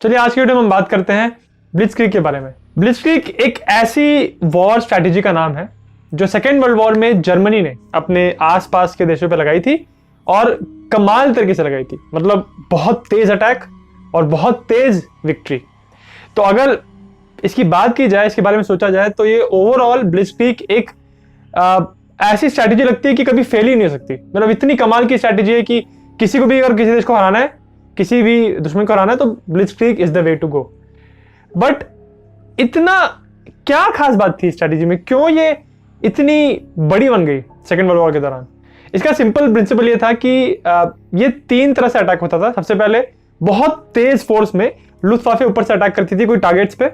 चलिए आज की वीडियो में हम बात करते हैं ब्लिट्जक्रीग के बारे में। ब्लिट्जक्रीग एक ऐसी वॉर स्ट्रैटेजी का नाम है जो सेकेंड वर्ल्ड वॉर में जर्मनी ने अपने आसपास के देशों पर लगाई थी और कमाल तरीके से लगाई थी। मतलब बहुत तेज अटैक और बहुत तेज विक्ट्री। तो अगर इसकी बात की जाए, इसके बारे में सोचा जाए तो ये ओवरऑल ब्लिट्जक्रीग एक ऐसी स्ट्रैटेजी लगती है कि कभी फेल ही नहीं हो सकती। मतलब इतनी कमाल की स्ट्रैटेजी है कि किसी को भी अगर किसी देश को हराना है, किसी भी दुश्मन को हराना है, तो blitzkrieg is the way to go. But इतना क्या खास बात थी स्ट्रैटेजी में, क्यों ये इतनी बड़ी बन गई सेकेंड वर्ल्ड वॉर के दौरान? इसका सिंपल प्रिंसिपल ये था कि ये तीन तरह से अटैक होता था। सबसे पहले बहुत तेज फोर्स में लुफ्तवाफे ऊपर से अटैक करती थी कोई टारगेट्स पे,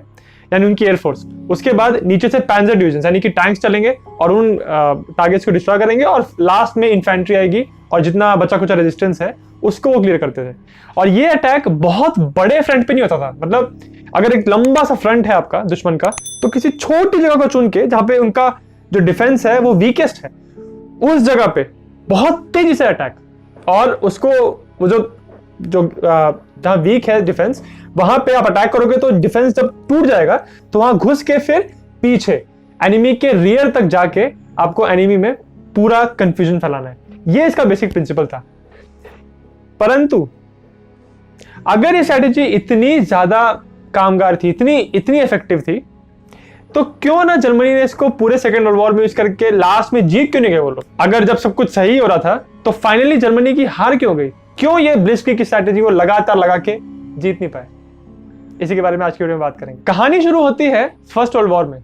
यानी उनकी एयरफोर्स। उसके बाद नीचे से पैंजर डिवीजन यानी कि टैंक्स चलेंगे और उन टारगेट्स को डिस्ट्रॉय करेंगे, और लास्ट में इन्फेंट्री आएगी और जितना बचा कुछ रेजिस्टेंस है उसको वो क्लियर करते थे। और ये अटैक बहुत बड़े फ्रंट पे नहीं होता था। मतलब अगर एक लंबा सा फ्रंट है आपका दुश्मन का, तो किसी छोटी जगह को चुन के जहां पे उनका जो डिफेंस है वो वीकेस्ट है, उस जगह पे बहुत तेजी से अटैक, और उसको वो जो जहां वीक है डिफेंस, वहां पे आप अटैक करोगे तो डिफेंस जब टूट जाएगा तो वहां घुस के फिर पीछे एनिमी के रियर तक जाके आपको एनिमी में पूरा कंफ्यूजन फैलाना है। ये इसका बेसिक प्रिंसिपल था। परंतु अगर ये स्ट्रैटेजी इतनी ज्यादा कामगार थी, इतनी इफेक्टिव थी, तो क्यों ना जर्मनी ने इसको पूरे सेकेंड वर्ल्ड वॉर में यूज करके लास्ट में जीत क्यों नहीं गए वो लोग? अगर जब सब कुछ सही हो रहा था तो फाइनली जर्मनी की हार क्यों गई? क्यों ये ब्लिट्जक्रीग की स्ट्रैटेजी को लगातार लगा के जीत नहीं पाए? इसी के बारे में आज की वीडियो में बात करेंगे। कहानी शुरू होती है फर्स्ट वर्ल्ड वॉर में।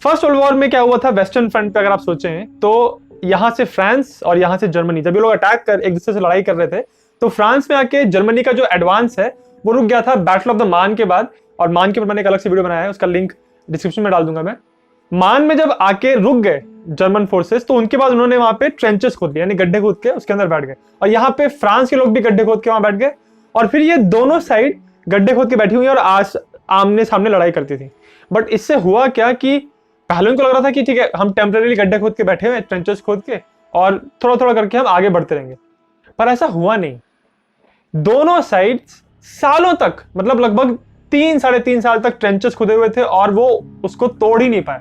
फर्स्ट वर्ल्ड वॉर में क्या हुआ था, वेस्टर्न फ्रंट पे अगर आप सोचें तो यहां से फ्रांस और यहां से जर्मनी, जब ये लोग अटैक कर एक दूसरे से लड़ाई कर रहे थे, तो फ्रांस में आके जर्मनी का जो एडवांस है वो रुक गया था बैटल ऑफ द मान के बाद। और मान के ऊपर मैंने एक अलग से वीडियो बनाया है, उसका लिंक डिस्क्रिप्शन में डाल दूंगा मैं। मान में जब आके रुक गए जर्मन फोर्सेस, तो उनके बाद उन्होंने वहां पे ट्रेंचेस खोद लिए, यानी गड्ढे खोद के उसके अंदर बैठ गए। और यहाँ पे फ्रांस के लोग भी गड्ढे खोद के वहां बैठ गए, और फिर ये दोनों साइड गड्ढे खोद के बैठी हुई और आमने सामने लड़ाई करती थी। बट इससे हुआ क्या कि पहले उनको लग रहा था कि ठीक है, हम टेम्परेरी गड्ढे खोद के बैठे हुए, ट्रेंचेस खोद के, और थोड़ा थोड़ा करके हम आगे बढ़ते रहेंगे। पर ऐसा हुआ नहीं। दोनों साइड्स सालों तक, मतलब लगभग 3-3.5 साल तक ट्रेंचेस खुदे हुए थे और वो उसको तोड़ ही नहीं पाए।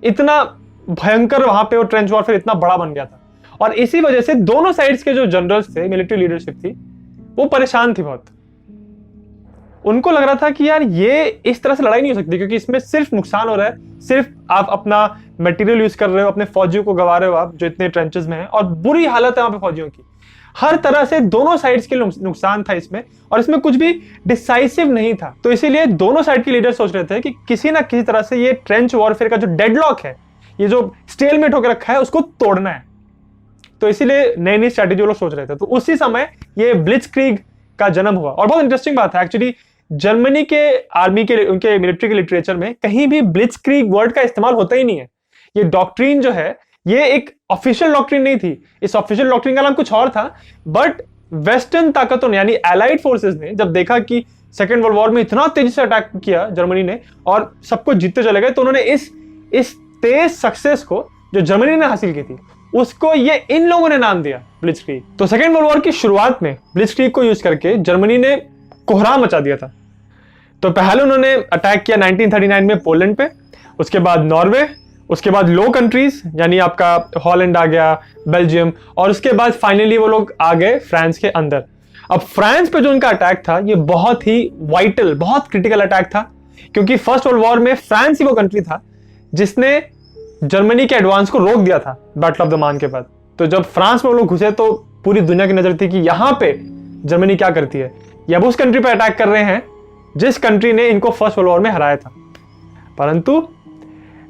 इतना भयंकर वहां पे वो ट्रेंच वॉरफेयर इतना बड़ा बन गया था। और इसी वजह से दोनों साइड्स के जो जनरल्स थे, मिलिट्री लीडरशिप थी, वो परेशान थी बहुत। उनको लग रहा था कि यार ये इस तरह से लड़ाई नहीं हो सकती, क्योंकि इसमें सिर्फ नुकसान हो रहा है, सिर्फ आप अपना मटेरियल यूज कर रहे हो, अपने फौजियों को गवा रहे हो आप जो इतने ट्रेंचेस में हैं, और बुरी हालत है वहां पे फौजियों की। हर तरह से दोनों साइड्स के नुकसान था इसमें, और इसमें कुछ भी डिसाइसिव नहीं था। तो इसीलिए दोनों साइड के लीडर सोच रहे थे कि किसी ना किसी तरह से ये ट्रेंच वॉरफेयर का जो डेडलॉक है, ये जो स्टेलमेट होकर रखा है, उसको तोड़ना है। तो इसीलिए नई नई स्ट्रैटेजी वो लोग सोच रहे थे। तो उसी समय ये ब्लिट्जक्रीग का जन्म हुआ। और बहुत इंटरेस्टिंग बात है एक्चुअली, जर्मनी के आर्मी के, उनके मिलिट्री के लिटरेचर में कहीं भी ब्लिट्जक्रीग वर्ड का इस्तेमाल होता ही नहीं है। ये डॉक्ट्रिन जो है, ये एक ऑफिशियल डॉक्ट्रिन नहीं थी। इस ऑफिशियल डॉक्ट्रिन का नाम कुछ और था। बट वेस्टर्न ताकतों ने, यानी एलाइड फोर्सेस ने, जब देखा कि सेकेंड वर्ल्ड वॉर में इतना तेजी से अटैक किया जर्मनी ने और सबको जीतते चले गए, तो उन्होंने इस तेज सक्सेस को जो जर्मनी ने हासिल की थी, उसको ये इन लोगों ने नाम दिया ब्लिट्जक्रीग। तो सेकेंड वर्ल्ड वॉर की शुरुआत में ब्लिट्जक्रीग को यूज करके जर्मनी ने कोहराम मचा दिया था। तो पहले उन्होंने अटैक किया 1939 में पोलैंड पे, उसके बाद नॉर्वे, उसके बाद लो कंट्रीज यानी आपका हॉलैंड आ गया, बेल्जियम, और उसके बाद फाइनली वो लोग आ गए फ्रांस के अंदर। अब फ्रांस पे जो उनका अटैक था, ये बहुत ही वाइटल, बहुत क्रिटिकल अटैक था, क्योंकि फर्स्ट वर्ल्ड वॉर में फ्रांस ही वो कंट्री था जिसने जर्मनी के एडवांस को रोक दिया था बैटल ऑफ द मान के बाद। तो जब फ्रांस में वो लोग घुसे तो पूरी दुनिया की नजर थी कि यहां पे जर्मनी क्या करती है। ये अब उस कंट्री पे अटैक कर रहे हैं जिस कंट्री ने इनको फर्स्ट वर्ल्ड वॉर में हराया था। परंतु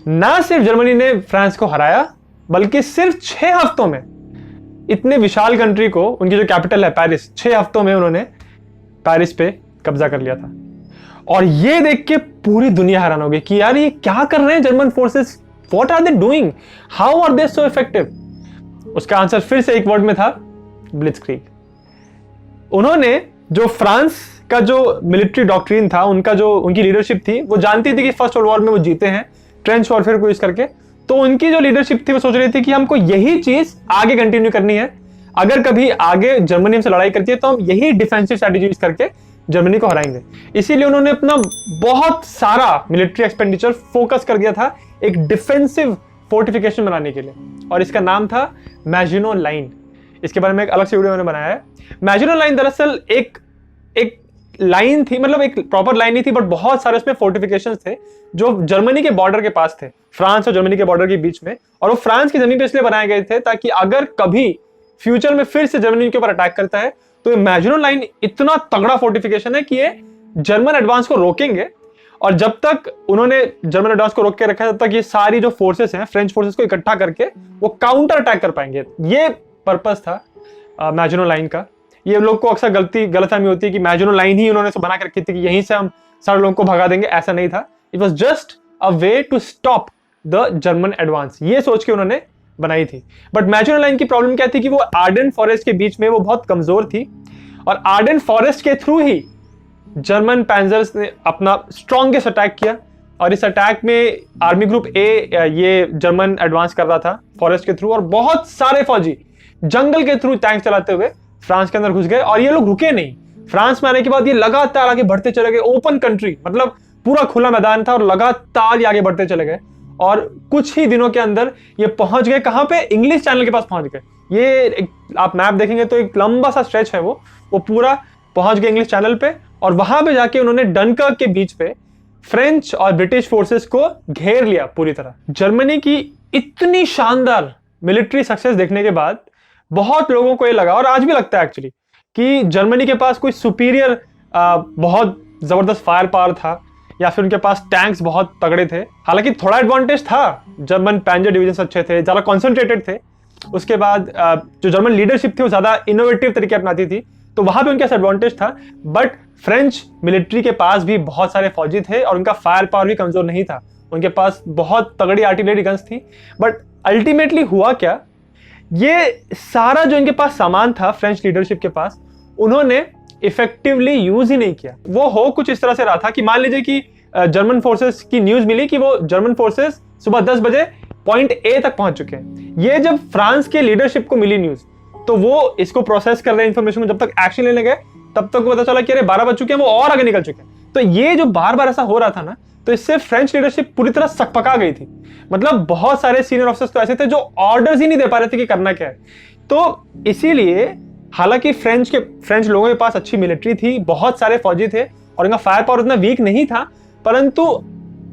ना सिर्फ जर्मनी ने फ्रांस को हराया, बल्कि सिर्फ 6 हफ्तों में इतने विशाल कंट्री को, उनकी जो कैपिटल है पेरिस, 6 हफ्तों में उन्होंने पेरिस पे कब्जा कर लिया था। और ये देख के पूरी दुनिया हैरान हो गई कि यार ये क्या कर रहे हैं German forces, what are they doing, how are they so effective? उसका आंसर फिर से एक वर्ड में था, ब्लिट्जक्रीग। उन्होंने जो फ्रांस का जो मिलिट्री डॉक्ट्रिन था, उनकी लीडरशिप थी, वो जानती थी कि फर्स्ट वर्ल्ड वॉर में वो जीते हैं ट्रेंच वॉरफेयर को यूज करके। तो उनकी जो लीडरशिप थी वो सोच रही थी कि हमको यही चीज आगे कंटिन्यू करनी है। अगर कभी आगे जर्मनी हमसे लड़ाई करती है तो हम यही डिफेंसिव स्ट्रेटजी यूज करके जर्मनी को हराएंगे। इसीलिए उन्होंने अपना बहुत सारा मिलिट्री एक्सपेंडिचर फोकस कर दिया था एक डिफेंसिव फोर्टिफिकेशन बनाने के लिए, और इसका नाम था मैजिनो लाइन। इसके बारे में एक अलग से वीडियो मैंने बनाया है। मैजिनो लाइन दरअसल एक लाइन थी, मतलब एक प्रॉपर लाइन नहीं थी, बट बहुत सारे उसमें फोर्टिफिकेशंस थे जो जर्मनी के बॉर्डर के पास थे, फ्रांस और जर्मनी के बॉर्डर के बीच में। और वो फ्रांस की जमीन पे इसलिए बनाए गए थे ताकि अगर कभी फ्यूचर में फिर से जर्मनी के ऊपर अटैक करता है तो ये मैजिनो लाइन इतना तगड़ा फोर्टिफिकेशन है कि ये जर्मन एडवांस को रोकेंगे। और जब तक उन्होंने जर्मन एडवांस को रोक के रखा है तब तक ये सारी जो फोर्सेस हैं फ्रेंच फोर्सेस को इकट्ठा करके वो काउंटर अटैक कर पाएंगे। ये पर्पस था मैजिनो लाइन का। ये लोग को अक्सर गलतफहमी होती है कि मैजिनो लाइन ही उन्होंने बना के रखी थी कि यहीं से हम सारे लोगों को भगा देंगे, ऐसा नहीं था। It was just a way to stop the German advance, ये सोच के उन्होंने बनाई थी। बट मैजिनो लाइन की प्रॉब्लम क्या थी कि वो आर्डेन फॉरेस्ट के बीच में वो बहुत कमजोर थी, और आर्डेन फॉरेस्ट के थ्रू ही जर्मन पैंजर्स ने अपना स्ट्रॉन्गेस्ट अटैक किया। और इस अटैक में आर्मी ग्रुप ए ये जर्मन एडवांस कर रहा था फॉरेस्ट के थ्रू, और बहुत सारे फौजी जंगल के थ्रू टैंक चलाते हुए फ्रांस के अंदर घुस गए। और ये लोग रुके नहीं, फ्रांस में आने के बाद ये लगातार आगे बढ़ते चले गए। ओपन कंट्री, मतलब पूरा खुला मैदान था, और लगातार ये आगे बढ़ते चले गए। और कुछ ही दिनों के अंदर ये पहुंच गए कहां पे, इंग्लिश चैनल के पास पहुंच गए। ये आप मैप देखेंगे तो एक लंबा सा स्ट्रेच है, वो पूरा पहुंच गए इंग्लिश चैनल पे। और वहां पे जाके उन्होंने डनकर्क के बीच पे फ्रेंच और ब्रिटिश फोर्सेस को घेर लिया पूरी तरह। जर्मनी की इतनी शानदार मिलिट्री सक्सेस देखने के बाद बहुत लोगों को ये लगा, और आज भी लगता है एक्चुअली, कि जर्मनी के पास कोई सुपीरियर बहुत जबरदस्त फायर पावर था, या फिर उनके पास टैंक्स बहुत तगड़े थे। हालांकि थोड़ा एडवांटेज था, जर्मन पैंजर डिवीजन अच्छे थे, ज्यादा कॉन्सेंट्रेटेड थे। उसके बाद जो जर्मन लीडरशिप थी वो ज्यादा इनोवेटिव तरीके अपनाती थी, तो वहां पे उनके पास एडवांटेज था। बट फ्रेंच मिलिट्री के पास भी बहुत सारे फौजी थे, और उनका फायर पावर भी कमजोर नहीं था। उनके पास बहुत तगड़ी आर्टिलरी गन्स थी। बट अल्टीमेटली हुआ क्या, ये सारा जो इनके पास सामान था फ्रेंच लीडरशिप के पास, उन्होंने इफेक्टिवली यूज ही नहीं किया। वो हो कुछ इस तरह से रहा था कि मान लीजिए कि जर्मन फोर्सेस की न्यूज मिली कि वो जर्मन फोर्सेस सुबह 10 बजे पॉइंट ए तक पहुंच चुके हैं। ये जब फ्रांस के लीडरशिप को मिली न्यूज, तो वो इसको प्रोसेस कर रहे इंफॉर्मेशन को, जब तक एक्शन लेने गए तब तक पता चला कि अरे 12 बज चुके हैं, वो और आगे निकल चुके हैं। तो ये जो बार बार ऐसा हो रहा था ना, तो इससे फ्रेंच लीडरशिप पूरी तरह सकपका गई थी। मतलब बहुत सारे सीनियर ऑफिसर्स तो ऐसे थे जो ऑर्डर्स ही नहीं दे पा रहे थे कि करना क्या है। तो इसीलिए हालांकि फ्रेंच लोगों के पास अच्छी मिलिट्री थी, बहुत सारे फौजी थे, और उनका फायर पावर उतना वीक नहीं था, परंतु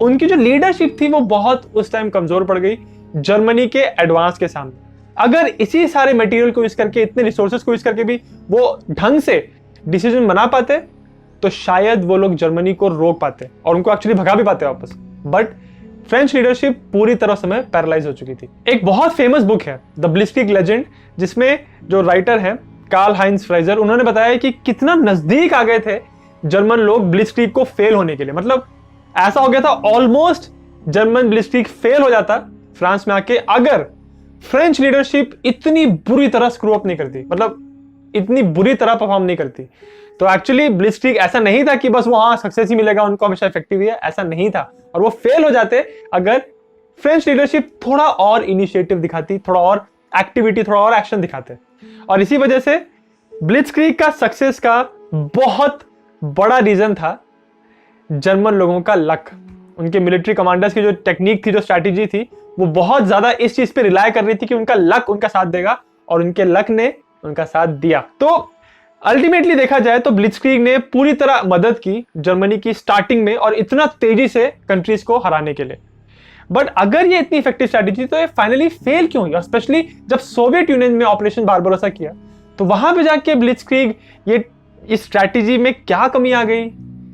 उनकी जो लीडरशिप थी वो बहुत उस टाइम कमजोर पड़ गई जर्मनी के एडवांस के सामने। अगर इसी सारे मटेरियल को यूज करके, इतने रिसोर्सेज को यूज करके भी वो ढंग से डिसीजन बना पाते, तो शायद वो लोग जर्मनी को रोक पाते और उनको एक्चुअली भगा भी पाते वापस। बट फ्रेंच लीडरशिप पूरी तरह से पैरालाइज हो चुकी थी। एक बहुत फेमस बुक है द ब्लिट्जक्रीग लेजेंड, जिसमें जो राइटर है कार्ल हाइंज फ्राइजर, उन्होंने बताया कि कितना नजदीक आ गए थे जर्मन लोग ब्लिट्जक्रीग को फेल होने के लिए। मतलब ऐसा हो गया था ऑलमोस्ट जर्मन ब्लिट्जक्रीग फेल हो जाता फ्रांस में आके, अगर फ्रेंच लीडरशिप इतनी बुरी तरह स्क्रू अप नहीं करती, मतलब इतनी बुरी तरह परफॉर्म नहीं करती। तो एक्चुअली ब्लिट्जक्रीग ऐसा नहीं था कि बस वो हाँ सक्सेस ही मिलेगा, उनको हमेशा इफेक्टिव है, ऐसा नहीं था। और वो फेल हो जाते अगर फ्रेंच लीडरशिप थोड़ा और इनिशिएटिव दिखाती, थोड़ा और एक्टिविटी, थोड़ा और एक्शन दिखाते। और इसी वजह से ब्लिट्जक्रीग का सक्सेस का बहुत बड़ा रीजन था जर्मन लोगों का लक। उनके मिलिट्री कमांडर्स की जो टेक्निक थी, जो स्ट्रैटेजी थी, वो बहुत ज्यादा इस चीज पे रिलाय कर रही थी कि उनका लक उनका साथ देगा, और उनके लक ने उनका साथ दिया। तो अल्टीमेटली देखा जाए तो ब्लिट्जक्रीग ने पूरी तरह मदद की जर्मनी की स्टार्टिंग में, और इतना तेजी से कंट्रीज को हराने के लिए। बट अगर ये इतनी इफेक्टिव स्ट्रैटेजी, तो ये फाइनली फेल क्यों हुई? और स्पेशली जब सोवियत यूनियन में ऑपरेशन बारबारोसा किया, तो वहां पे जाके ब्लिट्जक्रीग ये इस स्ट्रैटेजी में क्या कमी आ गई,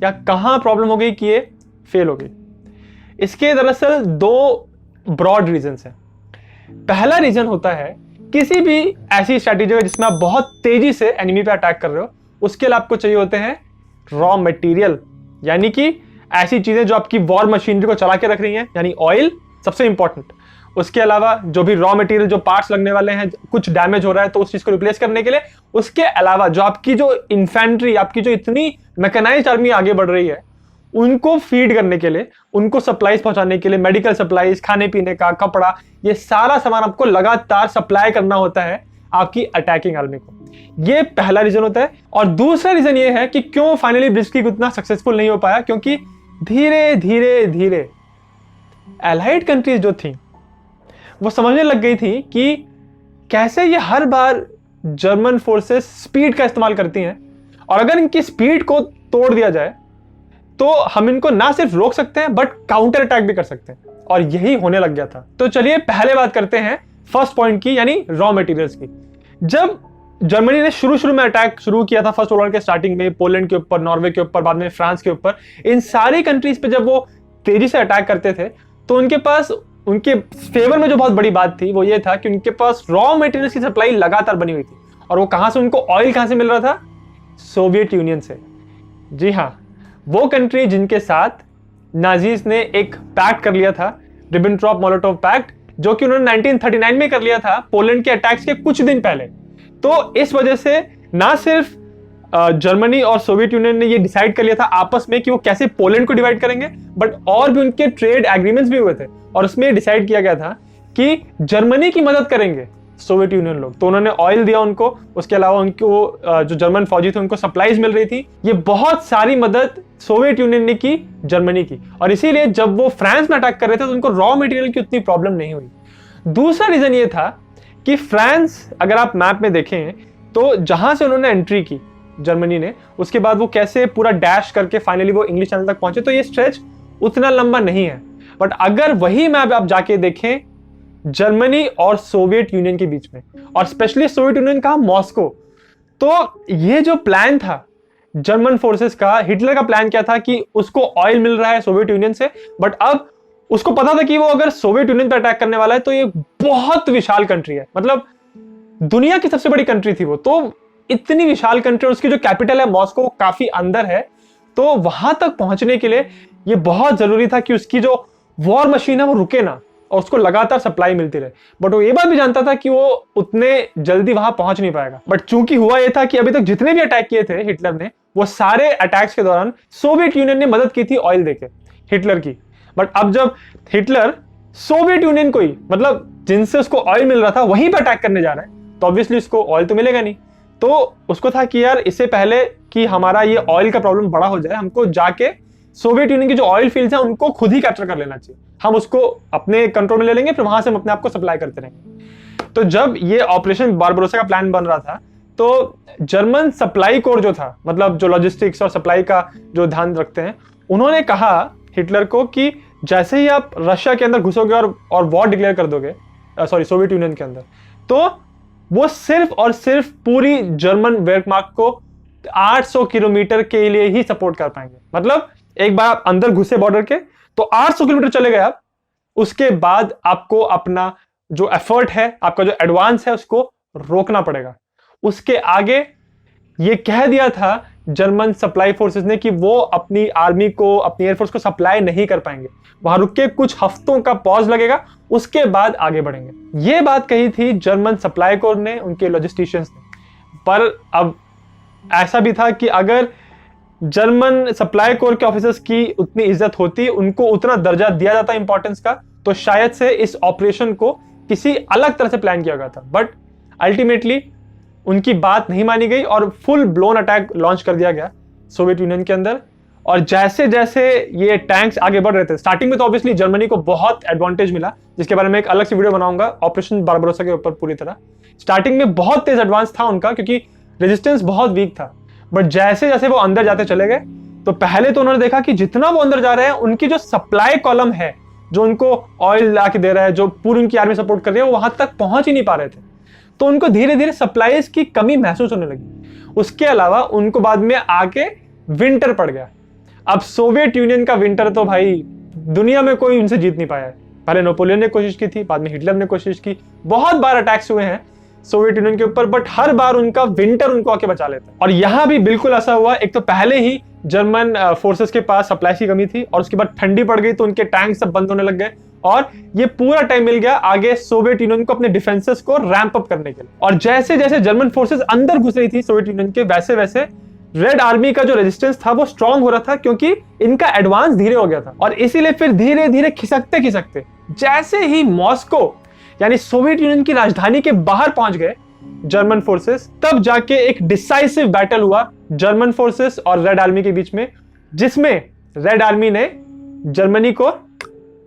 या कहां प्रॉब्लम हो गई कि ये फेल हो गई? इसके दरअसल दो ब्रॉड रीजंस हैं। पहला रीजन होता है किसी भी ऐसी स्ट्रैटेजी जिसमें आप बहुत तेजी से एनिमी पे अटैक कर रहे हो, उसके लिए आपको चाहिए होते हैं रॉ मटेरियल, यानी कि ऐसी चीजें जो आपकी वॉर मशीनरी को चला के रख रही हैं, यानी ऑयल सबसे इंपॉर्टेंट। उसके अलावा जो भी रॉ मटेरियल, जो पार्ट्स लगने वाले हैं, कुछ डैमेज हो रहा है तो उस चीज को रिप्लेस करने के लिए। उसके अलावा जो आपकी जो इन्फेंट्री, आपकी जो इतनी मैकेनाइज्ड आर्मी आगे बढ़ रही है, उनको फीड करने के लिए, उनको सप्लाईज पहुंचाने के लिए, मेडिकल सप्लाईज, खाने पीने का, कपड़ा, ये सारा सामान आपको लगातार सप्लाई करना होता है आपकी अटैकिंग आर्मी को। ये पहला रीजन होता है। और दूसरा रीजन ये है कि क्यों फाइनली ब्लिट्जक्रिग उतना सक्सेसफुल नहीं हो पाया, क्योंकि धीरे धीरे धीरे एलाइड कंट्रीज जो थी वो समझने लग गई थी कि कैसे ये हर बार जर्मन फोर्सेस स्पीड का इस्तेमाल करती हैं, और अगर इनकी स्पीड को तोड़ दिया जाए तो हम इनको ना सिर्फ रोक सकते हैं बट काउंटर अटैक भी कर सकते हैं। और यही होने लग गया था। तो चलिए पहले बात करते हैं फर्स्ट पॉइंट की, यानी रॉ मटेरियल्स की। जब जर्मनी ने शुरू में अटैक शुरू किया था फर्स्ट वर्ल्ड वॉर के स्टार्टिंग में, पोलैंड के ऊपर, नॉर्वे के ऊपर, बाद में फ्रांस के ऊपर, इन सारी कंट्रीज पे जब वो तेजी से अटैक करते थे तो उनके पास, उनके फेवर में जो बहुत बड़ी बात थी वो ये था कि उनके पास रॉ मटेरियल्स की सप्लाई लगातार बनी हुई थी। और वो कहां से, उनको ऑयल कहां से मिल रहा था? सोवियत यूनियन से। जी हाँ, वो कंट्री जिनके साथ नाजीज ने एक पैक्ट कर लिया था, रिबेनट्रॉप मोलोटोव पैक्ट, जो कि उन्होंने 1939 में कर लिया था पोलैंड के अटैक्स के कुछ दिन पहले। तो इस वजह से ना सिर्फ जर्मनी और सोवियत यूनियन ने ये डिसाइड कर लिया था आपस में कि वो कैसे पोलैंड को डिवाइड करेंगे, बट और भी उनके ट्रेड एग्रीमेंट्स भी हुए थे और उसमें डिसाइड किया गया था कि जर्मनी की मदद करेंगे सोवियत यूनियन लोग। तो उन्होंने ऑयल दिया उनको, उसके अलावा उनको जो जर्मन फौजी थे उनको सप्लाईज मिल रही थी। ये बहुत सारी मदद सोवियत यूनियन ने की जर्मनी की, और इसीलिए जब वो फ्रांस में अटैक कर रहे थे तो उनको रॉ मटेरियल की उतनी प्रॉब्लम नहीं हुई। दूसरा रीजन ये था कि फ्रांस, अगर आप मैप में देखें तो जहां से उन्होंने एंट्री की जर्मनी ने, उसके बाद वो कैसे पूरा डैश करके फाइनली वो इंग्लिश चैनल तक पहुंचे, तो ये स्ट्रेच उतना लंबा नहीं है। बट अगर वही मैप आप जाके देखें जर्मनी और सोवियत यूनियन के बीच में, और स्पेशली सोवियत यूनियन का मॉस्को, तो ये जो प्लान था जर्मन फोर्सेस का, हिटलर का प्लान क्या था कि उसको ऑयल मिल रहा है सोवियत यूनियन से, बट अब उसको पता था कि वो अगर सोवियत यूनियन पर अटैक करने वाला है तो ये बहुत विशाल कंट्री है, मतलब दुनिया की सबसे बड़ी कंट्री थी वो। तो इतनी विशाल कंट्री, उसकी जो कैपिटल है मॉस्को, वो काफी अंदर है, तो वहां तक पहुंचने के लिए ये बहुत जरूरी था कि उसकी जो वॉर मशीन है वो रुके ना और उसको लगातार सप्लाई मिलती रहे। बट वो ये बात भी जानता था कि वो उतने जल्दी वहां पहुंच नहीं पाएगा। बट चूंकि हुआ ये था कि अभी तक जितने भी अटैक किए थे हिटलर ने, वो सारे अटैक्स के दौरान सोवियत यूनियन ने मदद की थी ऑयल देके हिटलर की। बट अब जब हिटलर सोवियत यूनियन को ही, मतलब जिनसे उसको ऑयल मिल रहा था, वहीं पर अटैक करने जा रहा है, तो ऑब्वियसली उसको ऑयल तो मिलेगा नहीं। तो उसको था कि यार इससे पहले कि हमारा ये ऑयल का प्रॉब्लम बड़ा हो जाए, हमको जाके सोवियत यूनियन की जो ऑयल फील्ड्स हैं उनको खुद ही कैप्चर कर लेना चाहिए, हम उसको अपने कंट्रोल में ले लेंगे, फिर वहां से हम अपने आप को सप्लाई करते रहेंगे। तो जब ये ऑपरेशन बारबरोसा का प्लान बन रहा था तो जर्मन सप्लाई कोर जो था, मतलब जो लॉजिस्टिक्स और सप्लाई का जो ध्यान रखते हैं, उन्होंने कहा हिटलर को कि जैसे ही आप रशिया के अंदर घुसोगे और वॉर डिक्लेयर कर दोगे, सोवियत यूनियन के अंदर, तो वो सिर्फ और सिर्फ पूरी जर्मन वेयरमार्क को 800 किलोमीटर के लिए ही सपोर्ट कर पाएंगे। मतलब एक बार आप अंदर घुसे बॉर्डर के तो 800 किलोमीटर चले गए आप, उसके बाद आपको अपना जो एफर्ट है, आपका जो एडवांस है, उसको रोकना पड़ेगा। उसके आगे ये कह दिया था जर्मन सप्लाई फोर्सेस ने कि वो अपनी आर्मी को, अपनी एयरफोर्स को सप्लाई नहीं कर पाएंगे, वहां रुक के कुछ हफ्तों का पॉज लगेगा, उसके बाद आगे बढ़ेंगे। ये बात कही थी जर्मन सप्लाई कोर ने, उनके लॉजिस्टिशियंस ने। पर अब ऐसा भी था कि अगर जर्मन सप्लाई कोर के ऑफिसर्स की उतनी इज्जत होती, उनको उतना दर्जा दिया जाता इंपॉर्टेंस का, तो शायद से इस ऑपरेशन को किसी अलग तरह से प्लान किया गया था। बट अल्टीमेटली उनकी बात नहीं मानी गई और फुल ब्लोन अटैक लॉन्च कर दिया गया सोवियत यूनियन के अंदर। और जैसे जैसे ये टैंक्स आगे बढ़ रहे थे, स्टार्टिंग में तो ऑब्वियसली जर्मनी को बहुत एडवांटेज मिला, जिसके बारे में एक अलग से वीडियो बनाऊंगा ऑपरेशन बारबरोसा के ऊपर पूरी तरह। स्टार्टिंग में बहुत तेज एडवांस था उनका, क्योंकि रेजिस्टेंस बहुत वीक था। बट जैसे जैसे वो अंदर जाते चले गए, तो पहले तो उन्होंने देखा कि जितना वो अंदर जा रहे हैं, उनकी जो सप्लाई कॉलम है, जो उनको ऑयल ला के दे रहा है, जो पूरी उनकी आर्मी सपोर्ट कर रही है, वो वहां तक पहुंच ही नहीं पा रहे थे। तो उनको धीरे धीरे सप्लाईज की कमी महसूस होने लगी। उसके अलावा उनको बाद में आके विंटर पड़ गया। अब सोवियत यूनियन का विंटर तो भाई दुनिया में कोई उनसे जीत नहीं पाया है। पहले नेपोलियन ने कोशिश की थी, बाद में हिटलर ने कोशिश की, बहुत बार अटैक्स हुए हैं सोवियत यूनियन के ऊपर, बट हर बार उनका विंटर उनको आके बचा लेता है। और यहां भी बिल्कुल ऐसा हुआ। एक तो पहले ही जर्मन फोर्सेस के पास सप्लाई की कमी थी, और उसके बाद ठंडी पड़ गई तो उनके टैंक सब बंद होने लग गए, और ये पूरा टाइम मिल गया आगे सोवियत यूनियन को अपने डिफेंसेस को रैंप अप करने के लिए। और जैसे जैसे जर्मन फोर्सेस अंदर घुस रही थी सोवियत यूनियन के, वैसे वैसे रेड आर्मी का जो रेजिस्टेंस था वो स्ट्रांग हो रहा था, क्योंकि इनका एडवांस धीरे हो गया था। और इसीलिए फिर धीरे धीरे खिसकते खिसकते जैसे ही मॉस्को यानी सोवियत यूनियन की राजधानी के बाहर पहुंच गए, जर्मन फोर्सेस, तब जाके एक डिसाइसिव बैटल हुआ जर्मन फोर्सेस और रेड आर्मी के बीच में, जिसमें रेड आर्मी ने जर्मनी को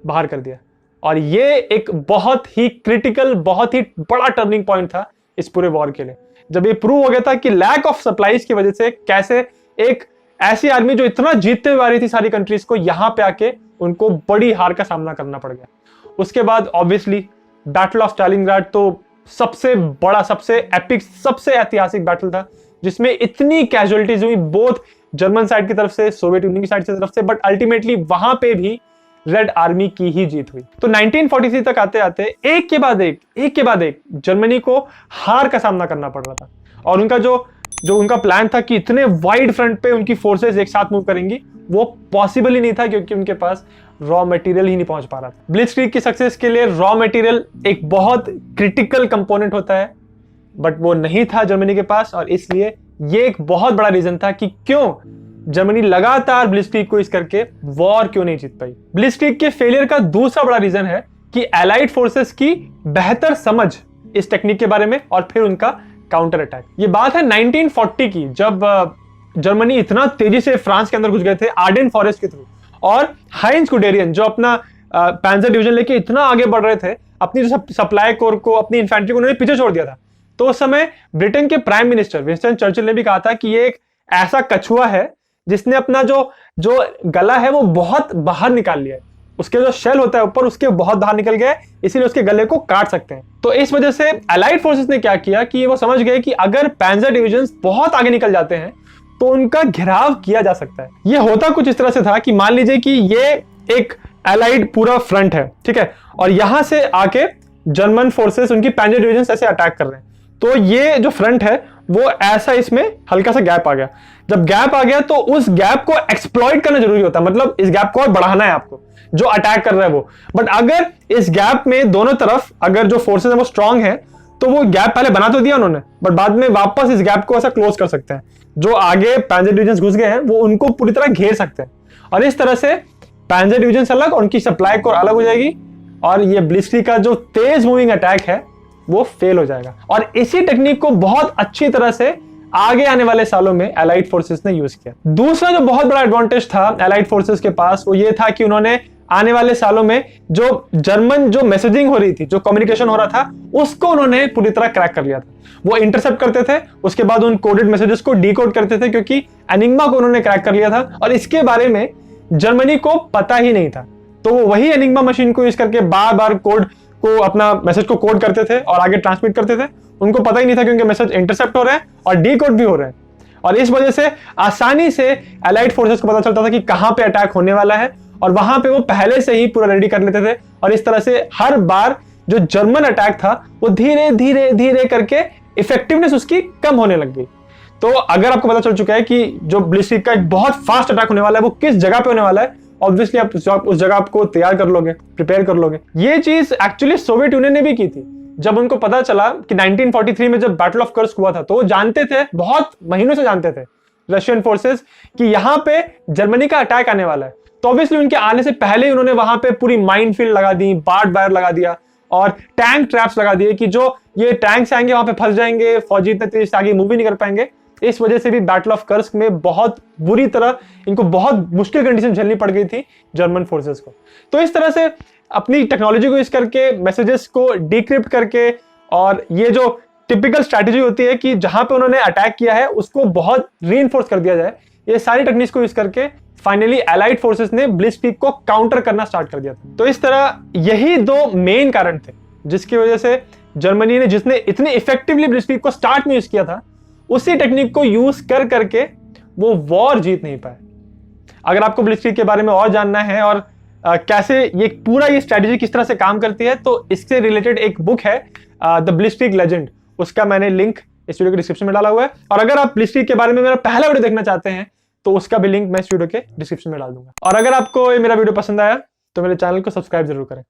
बाहर कर दिया। और ये एक बहुत ही क्रिटिकल, बहुत ही बड़ा टर्निंग पॉइंट था इस पूरे वॉर के लिए, जब ये प्रूव हो गया था कि लैक ऑफ सप्लाईज की वजह से कैसे एक ऐसी आर्मी जो इतना जीतते हुए आ रही थी सारी कंट्रीज को, यहां पे आके उनको बड़ी हार का सामना करना पड़ गया। उसके बाद ऑब्वियसली बैटल ऑफ स्टालिनग्राड तो सबसे बड़ा, सबसे एपिक, सबसे ऐतिहासिक बैटल था, जिसमें इतनी कैजुअलिटीज हुई बोथ जर्मन साइड की तरफ से, सोवियत यूनियन की साइड की तरफ से, बट अल्टीमेटली वहां पे भी रेड आर्मी की ही जीत हुई। तो 1943 तक आते आते एक के बाद एक जर्मनी को हार का सामना करना पड़ रहा था। और उनका जो उनका प्लान था कि इतने वाइड फ्रंट पे उनकी फोर्सेस एक साथ मूव करेंगी, वो पॉसिबल ही नहीं था, क्योंकि उनके पास रॉ मटेरियल ही नहीं पहुंच पा रहा था। ब्लिट्जक्रीग की सक्सेस के लिए रॉ मटेरियल एक बहुत क्रिटिकल कंपोनेंट होता है, बट वो नहीं था जर्मनी के पास, और इसलिए ये एक बहुत बड़ा रीजन था कि क्यों जर्मनी लगातार ब्लिट्जक्रीग को इस करके वॉर क्यों नहीं जीत पाई। ब्लिट्जक्रीग के फेलियर का दूसरा बड़ा रीजन है कि एलाइड फोर्सेस की बेहतर समझ इस टेक्निक के बारे में, और फिर उनका काउंटर अटैक। ये बात है 1940 की, जब जर्मनी इतना तेजी से फ्रांस के अंदर घुस गए थे आर्डेन फॉरेस्ट के थ्रू, और हाइंज गुडेरियन जो अपना पैंजर डिवीजन लेके इतना आगे बढ़ रहे थे, अपनी जो सप्लाई कोर को, अपनी इन्फेंट्री को उन्होंने पीछे छोड़ दिया था। तो उस समय ब्रिटेन के प्राइम मिनिस्टर विंस्टन चर्चिल ने भी कहा था कि ये एक ऐसा कछुआ है जिसने अपना जो गला है वो बहुत बाहर निकाल लिया है, उसके जो शेल होता है ऊपर, उसके बहुत बाहर निकल गया है, इसीलिए उसके गले को काट सकते हैं। तो इस वजह से अलाइड फोर्सेस ने क्या किया कि वो समझ गए कि अगर पैंजर डिविजन्स बहुत आगे निकल जाते हैं तो उनका घेराव किया जा सकता है। ये होता कुछ इस तरह से था कि मान लीजिए कि ये एक अलाइड पूरा फ्रंट है, ठीक है, और यहां से आके जर्मन फोर्सेस उनकी पैंजर डिविजन्स ऐसे अटैक कर रहे हैं, तो ये जो फ्रंट है वो ऐसा, इसमें हल्का सा गैप आ गया। जब गैप आ गया तो उस गैप को एक्सप्लॉइट करना जरूरी होता है, मतलब इस गैप को और बढ़ाना है आपको, जो अटैक कर रहा है वो। बट अगर इस गैप में दोनों तरफ अगर जो फोर्सेस है वो स्ट्रांग है, तो वो गैप पहले बना तो दिया उन्होंने, बट बाद में वापस इस गैप को ऐसा क्लोज कर सकते हैं। जो आगे पैंजर डिविजन्स घुस गए हैं वो उनको पूरी तरह घेर सकते हैं, और इस तरह से पैंजर डिविजन्स अलग और उनकी सप्लाई कोर अलग हो जाएगी, और ये ब्लिट्जक्रीग का जो तेज मूविंग अटैक है वो फेल हो जाएगा। और इसी टेक्निक को बहुत अच्छी तरह से आगे आने वाले सालों में एलाइड फोर्सेस ने यूज किया। दूसरा जो बहुत बड़ा एडवांटेज था एलाइड फोर्सेस के पास, वो ये था कि उन्होंने आने वाले सालों में जो जर्मन जो मैसेजिंग हो रही थी, जो कम्युनिकेशन हो रहा था, उसको उन्होंने पूरी तरह क्रैक कर लिया था। वो इंटरसेप्ट करते थे, उसके बाद उन कोडेड मैसेजेस को डीकोड करते थे, क्योंकि एनिग्मा को उन्होंने क्रैक कर लिया था और इसके बारे में जर्मनी को पता ही नहीं था। तो वो वही एनिग्मा मशीन को यूज करके बार बार कोड को, अपना मैसेज को कोड करते थे और आगे ट्रांसमिट करते थे। उनको पता ही नहीं था क्योंकि मैसेज इंटरसेप्ट हो रहे हैं और डीकोड भी हो रहे हैं, और इस वजह से आसानी से एलाइड फोर्सेस को पता चलता था कि कहां पे अटैक होने वाला है, और वहां पे वो पहले से ही पूरा रेडी कर लेते थे। और इस तरह से हर बार जो जर्मन अटैक था वो धीरे धीरे धीरे करके इफेक्टिवनेस उसकी कम होने लग गई। तो अगर आपको पता चल चुका है कि जो ब्लिट्जक्रीग का एक बहुत फास्ट अटैक होने वाला है वो किस जगह पे होने वाला है, ऑब्वियसली आप उस जगह आपको तैयार कर लोगे, प्रिपेयर कर लोगे। ये चीज एक्चुअली सोवियत यूनियन ने भी की थी। जब उनको पता चला कि 1943 में जब बैटल ऑफ कर्स्क हुआ था, तो वो जानते थे, बहुत महीनों से जानते थे रशियन फोर्सेस कि यहां पे जर्मनी का अटैक आने वाला है। तो ऑब्वियसली उनके आने से पहले ही उन्होंने वहां पे पूरी माइन फील्ड लगा दी, बार्ड वायर लगा दिया और टैंक ट्रैप्स लगा दिए कि जो ये टैंक्स आएंगे वहां पे फंस जाएंगे, फौजी इतने तेज से आगे मूव ही नहीं कर पाएंगे। इस वजह से भी बैटल ऑफ कर्स्क में बहुत बुरी तरह इनको बहुत मुश्किल कंडीशन झेलनी पड़ गई थी जर्मन फोर्सेस को। तो इस तरह से अपनी टेक्नोलॉजी को यूज करके, मैसेजेस को डिक्रिप्ट करके, और ये जो टिपिकल स्ट्रैटेजी होती है कि जहां पे उन्होंने अटैक किया है उसको बहुत रीइंफोर्स कर दिया जाए, ये सारी टेक्निक्स को यूज करके फाइनली एलाइड फोर्सेस ने ब्लिट्जक्रीग को काउंटर करना स्टार्ट कर दिया था। तो इस तरह यही दो मेन कारण थे जिसकी वजह से जर्मनी ने, जिसने इतने इफेक्टिवली ब्लिट्जक्रीग को स्टार्ट में यूज किया था, उसी टेक्निक को यूज कर करके वो वॉर जीत नहीं पाए। अगर आपको ब्लिट्जक्रीग के बारे में और जानना है और कैसे ये पूरा ये स्ट्रेटजी किस तरह से काम करती है, तो इससे रिलेटेड एक बुक है द ब्लिट्जक्रीग लेजेंड, उसका मैंने लिंक इस वीडियो के डिस्क्रिप्शन में डाला हुआ है। और अगर आप ब्लिट्जक्रीग के बारे में मेरा पहला वीडियो देखना चाहते हैं तो उसका भी लिंक मैं इस वीडियो के डिस्क्रिप्शन में डाल दूंगा। और अगर आपको ये मेरा वीडियो पसंद आया तो मेरे चैनल को सब्सक्राइब जरूर करें।